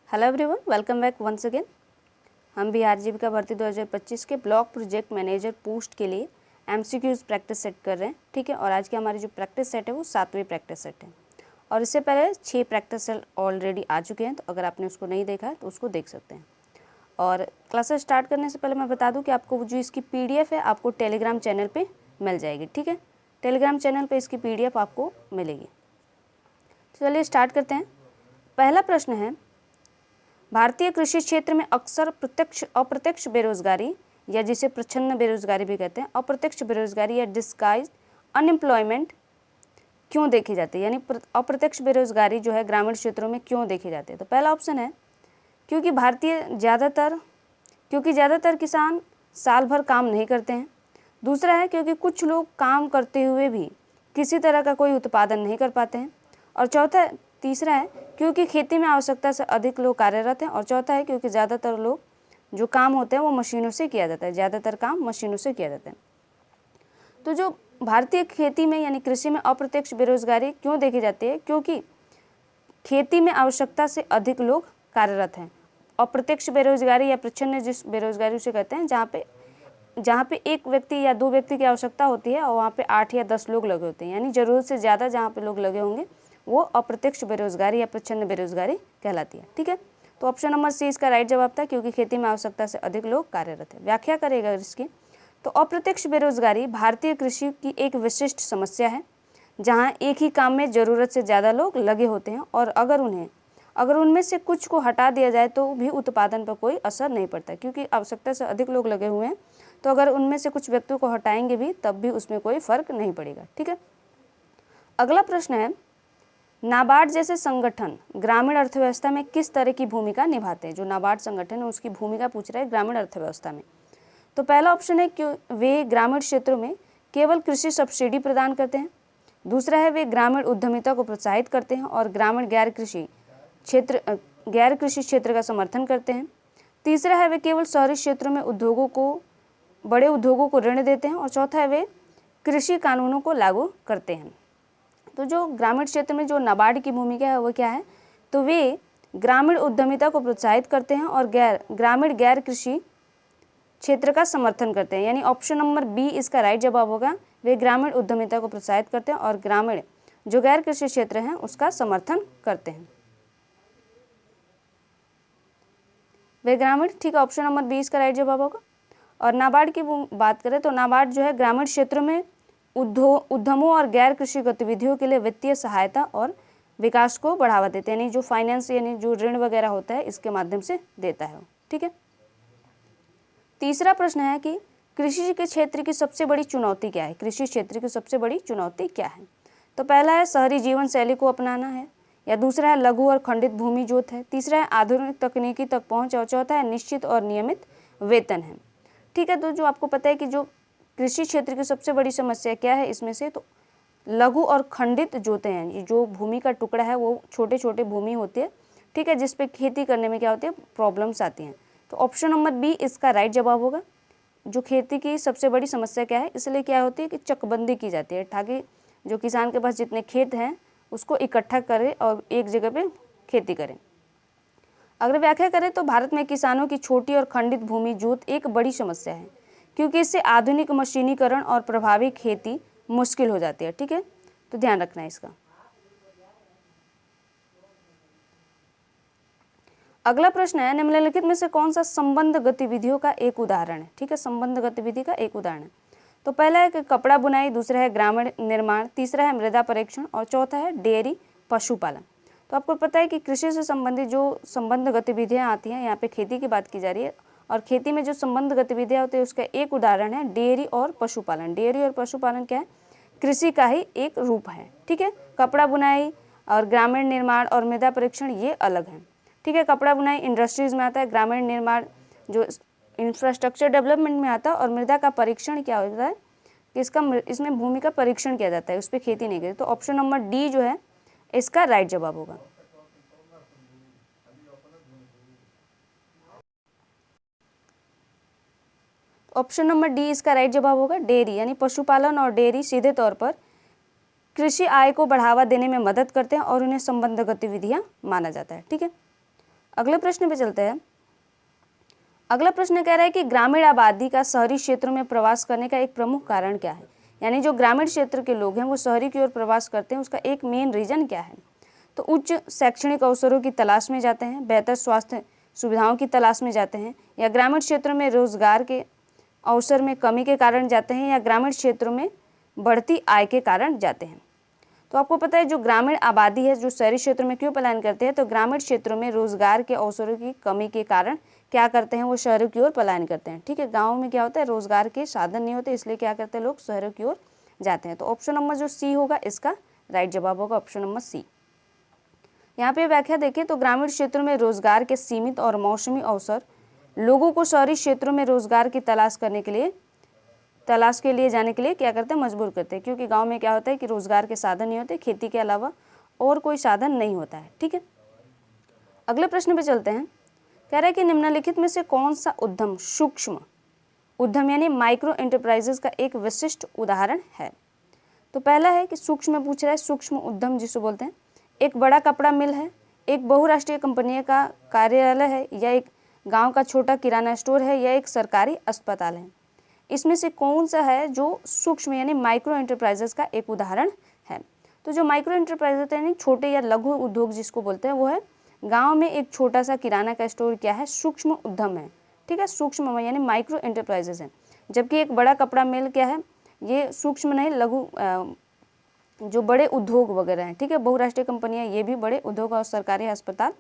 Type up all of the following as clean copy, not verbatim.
Hello everyone, welcome back once again. हम बिहार जीविका भर्ती 2025 के ब्लॉक प्रोजेक्ट मैनेजर पोस्ट के लिए एमसीक्यूज प्रैक्टिस सेट कर रहे हैं, ठीक है। और आज की हमारी जो प्रैक्टिस सेट है वो 7वीं प्रैक्टिस सेट है और इससे पहले 6 प्रैक्टिस सेट ऑलरेडी आ चुके हैं, तो अगर आपने उसको नहीं देखा है तो उसको देख सकते हैं। और क्लासेस स्टार्ट करने से पहले मैं बता दूं कि आपको जो इसकी पीडीएफ है आपको टेलीग्राम चैनल पे मिल जाएगी, ठीक है। टेलीग्राम चैनल पे इसकी पीडीएफ आपको मिलेगी। तो चलिए स्टार्ट करते हैं। पहला प्रश्न है, भारतीय कृषि क्षेत्र में अक्सर प्रत्यक्ष अप्रत्यक्ष बेरोजगारी या जिसे प्रच्छन्न बेरोजगारी भी कहते हैं, अप्रत्यक्ष बेरोजगारी या डिस्गाइज अनएम्प्लॉयमेंट क्यों देखी जाती है, यानी अप्रत्यक्ष बेरोजगारी जो है ग्रामीण क्षेत्रों में क्यों देखी जाती है। तो पहला ऑप्शन है क्योंकि ज़्यादातर किसान साल भर काम नहीं करते हैं। दूसरा है क्योंकि कुछ लोग काम करते हुए भी किसी तरह का कोई उत्पादन नहीं कर पाते हैं। और तीसरा है क्योंकि खेती में आवश्यकता से अधिक लोग कार्यरत हैं। और चौथा है क्योंकि ज़्यादातर लोग जो काम होते हैं वो मशीनों से किया जाता है, ज़्यादातर काम मशीनों से किया जाता है। तो जो भारतीय खेती में यानी कृषि में अप्रत्यक्ष बेरोजगारी क्यों देखी जाती है, क्योंकि खेती में आवश्यकता से अधिक लोग कार्यरत हैं। अप्रत्यक्ष बेरोजगारी या प्रच्छन्न जिस बेरोजगारी उसे कहते हैं जहाँ पे एक व्यक्ति या 2 व्यक्ति की आवश्यकता होती है और वहाँ पे 8 या 10 लोग लगे होते हैं, यानी ज़रूरत से ज़्यादा जहाँ पे लोग लगे होंगे वो अप्रत्यक्ष बेरोजगारी या प्रच्छन्न बेरोजगारी कहलाती है, ठीक है। तो ऑप्शन नंबर सी इसका राइट जवाब था, क्योंकि खेती में आवश्यकता से अधिक लोग कार्यरत है। व्याख्या करेगा इसकी, तो अप्रत्यक्ष बेरोजगारी भारतीय कृषि की एक विशिष्ट समस्या है जहाँ एक ही काम में ज़रूरत से ज़्यादा लोग लगे होते हैं और अगर उनमें से कुछ को हटा दिया जाए तो भी उत्पादन पर कोई असर नहीं पड़ता, क्योंकि आवश्यकता से अधिक लोग लगे हुए हैं। तो अगर उनमें से कुछ व्यक्तियों को हटाएंगे भी तब भी उसमें कोई फर्क नहीं पड़ेगा, ठीक है। अगला प्रश्न है, नाबार्ड जैसे संगठन ग्रामीण अर्थव्यवस्था में किस तरह की भूमिका निभाते हैं। जो नाबार्ड संगठन है उसकी भूमिका पूछ रहा है ग्रामीण अर्थव्यवस्था में। तो पहला ऑप्शन है कि वे ग्रामीण क्षेत्रों में केवल कृषि सब्सिडी प्रदान करते हैं। दूसरा है वे ग्रामीण उद्यमिता को प्रोत्साहित करते हैं और ग्रामीण गैर कृषि क्षेत्र का समर्थन करते हैं। तीसरा है वे केवल शहरी क्षेत्रों में बड़े उद्योगों को ऋण देते हैं। और चौथा है वे कृषि कानूनों को लागू करते हैं। तो जो ग्रामीण क्षेत्र में जो नाबार्ड की भूमिका है वो क्या है, तो वे ग्रामीण उद्यमिता को प्रोत्साहित करते हैं और ग्रामीण गैर कृषि क्षेत्र का समर्थन करते हैं, यानी ऑप्शन नंबर बी इसका राइट जवाब होगा। वे ग्रामीण उद्यमिता को प्रोत्साहित करते हैं और ग्रामीण जो गैर कृषि क्षेत्र हैं उसका समर्थन करते हैं। वे ग्रामीण, ठीक है, ऑप्शन नंबर बी इसका राइट जवाब होगा। और नाबार्ड की बात करें तो नाबार्ड जो है ग्रामीण क्षेत्रों में उद्यमों और गैर कृषि गतिविधियों के लिए वित्तीय सहायता और विकास को बढ़ावा देते हैं, यानी जो फाइनेंस यानी जो ऋण वगैरह होता है इसके माध्यम से देता है, ठीक है। तीसरा प्रश्न है कि कृषि के क्षेत्र की सबसे बड़ी चुनौती क्या है। कृषि क्षेत्र की सबसे बड़ी चुनौती क्या है। तो पहला है शहरी जीवन शैली को अपनाना है, या दूसरा है लघु और खंडित भूमि जोत है, तीसरा है आधुनिक तकनीकी तक पहुंच और चौथा है निश्चित और नियमित वेतन है, ठीक है। तो जो आपको पता है कि जो कृषि क्षेत्र की सबसे बड़ी समस्या क्या है इसमें से, तो लघु और खंडित जोतें हैं। ये जो भूमि का टुकड़ा है वो छोटे छोटे भूमि होती है, ठीक है, जिसपे खेती करने में क्या होती है, प्रॉब्लम्स आती हैं। तो ऑप्शन नंबर बी इसका राइट जवाब होगा। जो खेती की सबसे बड़ी समस्या क्या है, इसलिए क्या होती है कि चकबंदी की जाती है, ताकि जो किसान के पास जितने खेत हैं उसको इकट्ठा करें और एक जगह पे खेती करें। अगर व्याख्या करें तो भारत में किसानों की छोटी और खंडित भूमि जोत एक बड़ी समस्या है, क्योंकि इससे आधुनिक मशीनीकरण और प्रभावी खेती मुश्किल हो जाती है, ठीक है। तो ध्यान रखना है इसका। अगला प्रश्न है, निम्नलिखित में से कौन सा संबंध गतिविधियों का एक उदाहरण है, ठीक है, संबंध गतिविधि का एक उदाहरण है। तो पहला है कि कपड़ा बुनाई, दूसरा है ग्रामीण निर्माण, तीसरा है मृदा परीक्षण और चौथा है डेयरी पशुपालन। तो आपको पता है कि कृषि से संबंधित जो संबंध गतिविधियां आती हैं, यहाँ पे खेती की बात की जा रही है और खेती में जो संबंध गतिविधियां होती है उसका एक उदाहरण है डेयरी और पशुपालन। डेयरी और पशुपालन क्या है, कृषि का ही एक रूप है, ठीक है। कपड़ा बुनाई और ग्रामीण निर्माण और मृदा परीक्षण ये अलग हैं, ठीक है। कपड़ा बुनाई इंडस्ट्रीज में आता है, ग्रामीण निर्माण जो इंफ्रास्ट्रक्चर डेवलपमेंट में आता है और मृदा का परीक्षण क्या होता है कि इसमें भूमि का परीक्षण किया जाता है, उस पर खेती नहीं करती। तो ऑप्शन नंबर डी जो है इसका राइट जवाब होगा। ऑप्शन नंबर डी इसका राइट जवाब होगा। डेयरी यानी पशुपालन और डेयरी सीधे तौर पर कृषि आय को बढ़ावा देने में मदद करते हैं और उन्हें संबंध गतिविधियां माना जाता है, ठीक है। अगले प्रश्न पे चलते हैं। अगला प्रश्न कह रहा है कि ग्रामीण आबादी का शहरी क्षेत्रों में प्रवास करने का एक प्रमुख कारण क्या है। यानी जो ग्रामीण क्षेत्र के लोग हैं वो शहरी की ओर प्रवास करते हैं, उसका एक मेन रीजन क्या है। तो उच्च शैक्षणिक अवसरों की तलाश में जाते हैं, बेहतर स्वास्थ्य सुविधाओं की तलाश में जाते हैं, या ग्रामीण क्षेत्रों में रोजगार के अवसर में कमी के कारण जाते हैं, या ग्रामीण क्षेत्रों में बढ़ती आय के कारण जाते हैं। तो आपको पता है जो ग्रामीण आबादी है जो शहरी क्षेत्रों में क्यों पलायन करते हैं, तो ग्रामीण क्षेत्रों में रोजगार के अवसरों की कमी के कारण क्या करते हैं, वो शहरों की ओर पलायन करते हैं। ठीक है, गाँव में क्या होता है, रोजगार के साधन नहीं होते, इसलिए क्या करते हैं, लोग शहरों की ओर जाते हैं। तो ऑप्शन नंबर जो सी होगा इसका राइट जवाब होगा ऑप्शन नंबर सी। यहाँ पे व्याख्या देखें तो ग्रामीण क्षेत्रों में रोजगार के सीमित और मौसमी अवसर लोगों को शहरी क्षेत्रों में रोजगार की तलाश के लिए जाने के लिए क्या करते हैं, मजबूर करते हैं, क्योंकि गांव में क्या होता है कि रोजगार के साधन नहीं होते, खेती के अलावा और कोई साधन नहीं होता है। ठीक है, अगले प्रश्न पे चलते हैं। कह रहा है कि निम्नलिखित में से कौन सा उद्यम सूक्ष्म उद्यम यानी माइक्रो एंटरप्राइजेस का एक विशिष्ट उदाहरण है। तो पहला है कि सूक्ष्म में पूछ रहा है, सूक्ष्म उद्यम जिसे बोलते हैं, एक बड़ा कपड़ा मिल है, एक बहुराष्ट्रीय कंपनी का कार्यालय है, या एक गांव का छोटा किराना स्टोर है, या एक सरकारी अस्पताल है। इसमें से कौन सा है जो सूक्ष्म यानी माइक्रो एंटरप्राइजेस का एक उदाहरण है। तो जो माइक्रो एंटरप्राइजेस यानी छोटे या लघु उद्योग जिसको बोलते हैं वो है गांव में एक छोटा सा किराना का स्टोर क्या है, सूक्ष्म उद्यम है। ठीक है, सूक्ष्म यानी माइक्रो एंटरप्राइजेस है। जबकि एक बड़ा कपड़ा मिल क्या है, ये सूक्ष्म नहीं लघु जो बड़े उद्योग वगैरह हैं। ठीक है, बहुराष्ट्रीय कंपनियां ये भी बड़े उद्योग और सरकारी अस्पताल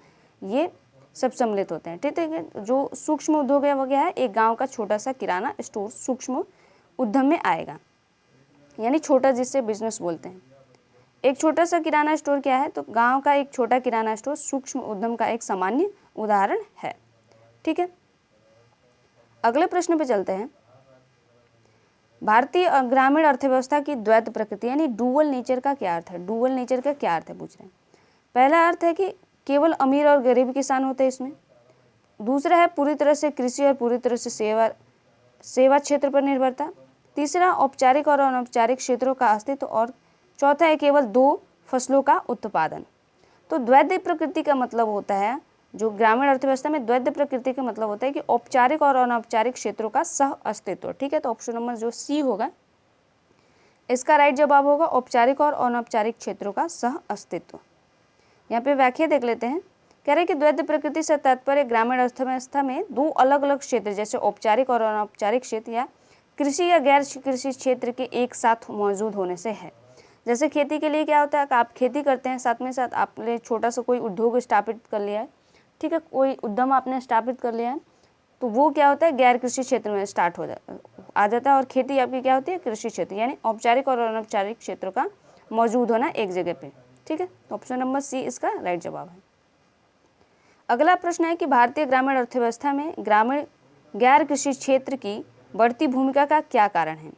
ये सब सम्मिलित होते हैं। ठीक है, जो सूक्ष्म उद्योग है वो क्या है, एक गांव का छोटा सा किराना स्टोर सूक्ष्म उद्यम में आएगा, यानी छोटा जिससे बिजनेस बोलते हैं। एक छोटा सा किराना स्टोर क्या है, तो गांव का एक छोटा किराना स्टोर सूक्ष्म उद्यम का एक सामान्य उदाहरण है। ठीक है, अगले प्रश्न पे चलते हैं। भारतीय ग्रामीण अर्थव्यवस्था की द्वैत प्रकृति यानी डुअल नेचर का क्या अर्थ है। डुअल नेचर का क्या अर्थ है पूछ रहे हैं। पहला अर्थ है कि केवल अमीर और गरीब किसान होते हैं इसमें। दूसरा है पूरी तरह से कृषि और पूरी तरह से सेवा क्षेत्र पर निर्भरता। तीसरा औपचारिक और अनौपचारिक क्षेत्रों का अस्तित्व। और चौथा है केवल 2 फसलों का उत्पादन। तो द्वैत प्रकृति का मतलब होता है, जो ग्रामीण अर्थव्यवस्था में द्वैत प्रकृति का मतलब होता है कि औपचारिक और अनौपचारिक क्षेत्रों का सह अस्तित्व। ठीक है, तो ऑप्शन नंबर जो सी होगा इसका राइट जवाब होगा औपचारिक और अनौपचारिक क्षेत्रों का सह अस्तित्व। यहाँ पे व्याख्या देख लेते हैं। कह रहे हैं कि द्वैत प्रकृति से तात्पर्य ग्रामीण अर्थव्यवस्था में 2 अलग अलग क्षेत्र जैसे औपचारिक और अनौपचारिक क्षेत्र या कृषि या गैर कृषि क्षेत्र के एक साथ मौजूद होने से है। जैसे खेती के लिए क्या होता है कि आप खेती करते हैं, साथ में साथ आपने छोटा सा कोई उद्योग स्थापित कर लिया है। ठीक है, कोई उद्यम आपने स्थापित कर लिया है, तो वो क्या होता है गैर कृषि क्षेत्र में स्टार्ट आ जाता है। और खेती आपकी क्या होती है, कृषि क्षेत्र, यानी औपचारिक और अनौपचारिक क्षेत्रों का मौजूद होना एक जगह पे। ठीक है, तो ऑप्शन नंबर सी इसका राइट जवाब है। अगला प्रश्न है कि भारतीय ग्रामीण अर्थव्यवस्था में ग्रामीण गैर कृषि क्षेत्र की बढ़ती भूमिका का क्या कारण है।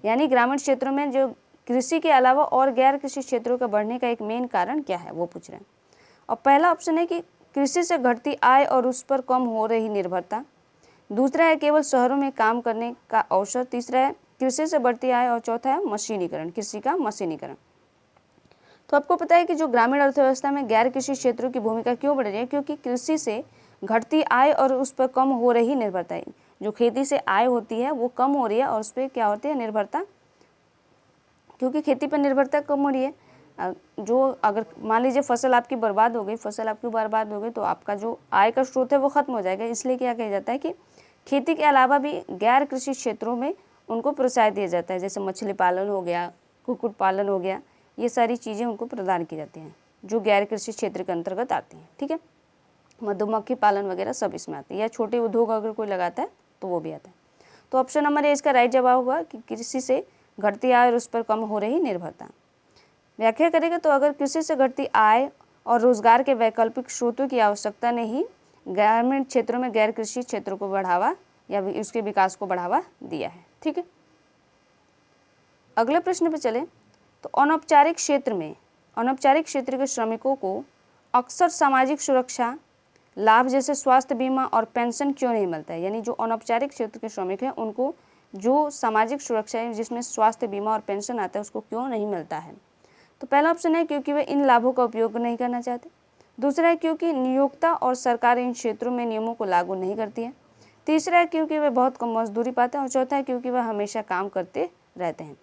यानी ग्रामीण क्षेत्रों में जो कृषि के अलावा और गैर कृषि क्षेत्रों का बढ़ने का एक मेन कारण क्या है वो पूछ रहे हैं। और पहला ऑप्शन है कि कृषि से घटती आय और उस पर कम हो रही निर्भरता। दूसरा है केवल शहरों में काम करने का अवसर। तीसरा है कृषि से बढ़ती आय। और चौथा है मशीनीकरण, कृषि का मशीनीकरण। तो आपको पता है कि जो ग्रामीण अर्थव्यवस्था में गैर कृषि क्षेत्रों की भूमिका क्यों बढ़ रही है, क्योंकि कृषि से घटती आय और उस पर कम हो रही निर्भरता। जो खेती से आय होती है वो कम हो रही है और उस पर क्या होती है, निर्भरता, क्योंकि खेती पर निर्भरता कम हो रही है। जो अगर मान लीजिए फसल आपकी बर्बाद हो गई तो आपका जो आय का स्रोत है वो खत्म हो जाएगा। इसलिए क्या कहा जाता है कि खेती के अलावा भी गैर कृषि क्षेत्रों में उनको प्रोत्साहन दिया जाता है। जैसे मछली पालन हो गया, कुक्कुट पालन हो गया, ये सारी चीज़ें उनको प्रदान की जाती हैं जो गैर कृषि क्षेत्र के अंतर्गत आती हैं। ठीक है, मधुमक्खी पालन वगैरह सब इसमें आते हैं, या छोटे उद्योग अगर कोई लगाता है तो वो भी आता है। तो ऑप्शन नंबर ए इसका राइट जवाब होगा कि कृषि से घटती आय और उस पर कम हो रही निर्भरता। व्याख्या करेगा तो अगर कृषि से घटती आय और रोजगार के वैकल्पिक स्रोतों की आवश्यकता ने ही ग्रामीण क्षेत्रों में गैर कृषि क्षेत्रों को बढ़ावा या उसके विकास को बढ़ावा दिया है। ठीक है, अगले प्रश्न पे चले तो अनौपचारिक क्षेत्र के श्रमिकों को अक्सर सामाजिक सुरक्षा लाभ जैसे स्वास्थ्य बीमा और पेंशन क्यों नहीं मिलता है। यानी जो अनौपचारिक क्षेत्र के श्रमिक हैं उनको जो सामाजिक सुरक्षा है जिसमें स्वास्थ्य बीमा और पेंशन आता है उसको क्यों नहीं मिलता है। तो पहला ऑप्शन है क्योंकि वे इन लाभों का उपयोग नहीं करना चाहते। दूसरा है क्योंकि नियोक्ता और सरकार इन क्षेत्रों में नियमों को लागू नहीं करती है। तीसरा है क्योंकि वे बहुत कम मजदूरी पाते हैं। और चौथा है क्योंकि वह हमेशा काम करते रहते हैं।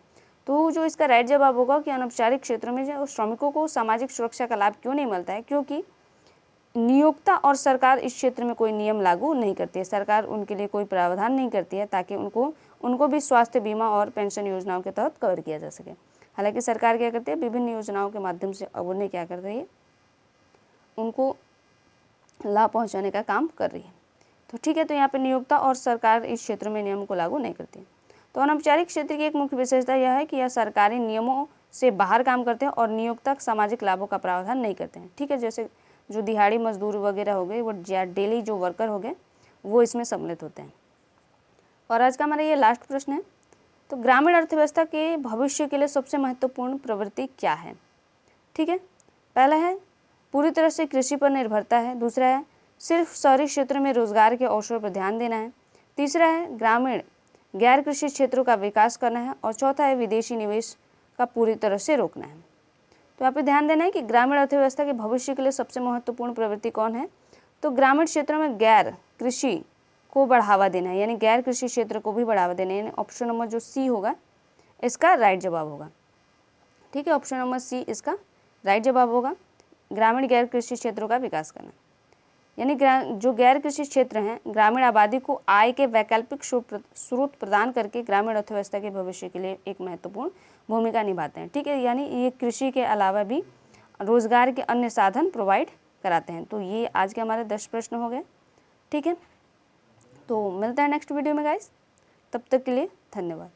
तो जो इसका राइट जवाब होगा कि अनौपचारिक क्षेत्रों में जो श्रमिकों को सामाजिक सुरक्षा का लाभ क्यों नहीं मिलता है, क्योंकि नियोक्ता और सरकार इस क्षेत्र में कोई नियम लागू नहीं करती है। सरकार उनके लिए कोई प्रावधान नहीं करती है ताकि उनको भी स्वास्थ्य बीमा और पेंशन योजनाओं के तहत कवर किया जा सके। हालांकि सरकार क्या करती है, विभिन्न योजनाओं के माध्यम से अब उन्हें क्या कर रही है, उनको लाभ पहुंचाने का काम कर रही है। तो ठीक है, तो यहाँ पे नियोक्ता और सरकार इस क्षेत्र में नियम को लागू नहीं करती। तो अनौपचारिक क्षेत्र की एक मुख्य विशेषता यह है कि यह सरकारी नियमों से बाहर काम करते हैं और नियोक्ता सामाजिक लाभों का प्रावधान नहीं करते हैं। ठीक है, जैसे जो दिहाड़ी मजदूर वगैरह हो गए, वो डेली जो वर्कर हो गए, वो इसमें सम्मिलित होते हैं। और आज का हमारा ये लास्ट प्रश्न है, तो ग्रामीण अर्थव्यवस्था के भविष्य के लिए सबसे महत्वपूर्ण प्रवृत्ति क्या है? ठीक है, पहला है पूरी तरह से कृषि पर निर्भरता है। दूसरा है सिर्फ शहरी क्षेत्र में रोजगार के अवसर पर ध्यान देना है। तीसरा है ग्रामीण गैर कृषि क्षेत्रों का विकास करना है। और चौथा है विदेशी निवेश का पूरी तरह से रोकना है। तो यहाँ पे ध्यान देना है कि ग्रामीण अर्थव्यवस्था के भविष्य के लिए सबसे महत्वपूर्ण प्रवृत्ति कौन है? तो ग्रामीण क्षेत्रों में गैर कृषि को बढ़ावा देना है, यानी गैर कृषि क्षेत्र को भी बढ़ावा देना है। यानी ऑप्शन नंबर जो सी होगा इसका राइट जवाब होगा। ठीक है, ऑप्शन नंबर सी इसका राइट जवाब होगा, ग्रामीण गैर कृषि क्षेत्रों का विकास करना। यानी जो गैर कृषि क्षेत्र हैं ग्रामीण आबादी को आय के वैकल्पिक स्रोत प्रदान करके ग्रामीण अर्थव्यवस्था के भविष्य के लिए एक महत्वपूर्ण भूमिका निभाते हैं। ठीक है, यानी ये कृषि के अलावा भी रोजगार के अन्य साधन प्रोवाइड कराते हैं। तो ये आज के हमारे 10 प्रश्न हो गए। ठीक है, तो मिलता है नेक्स्ट वीडियो में गाइस, तब तक के लिए धन्यवाद।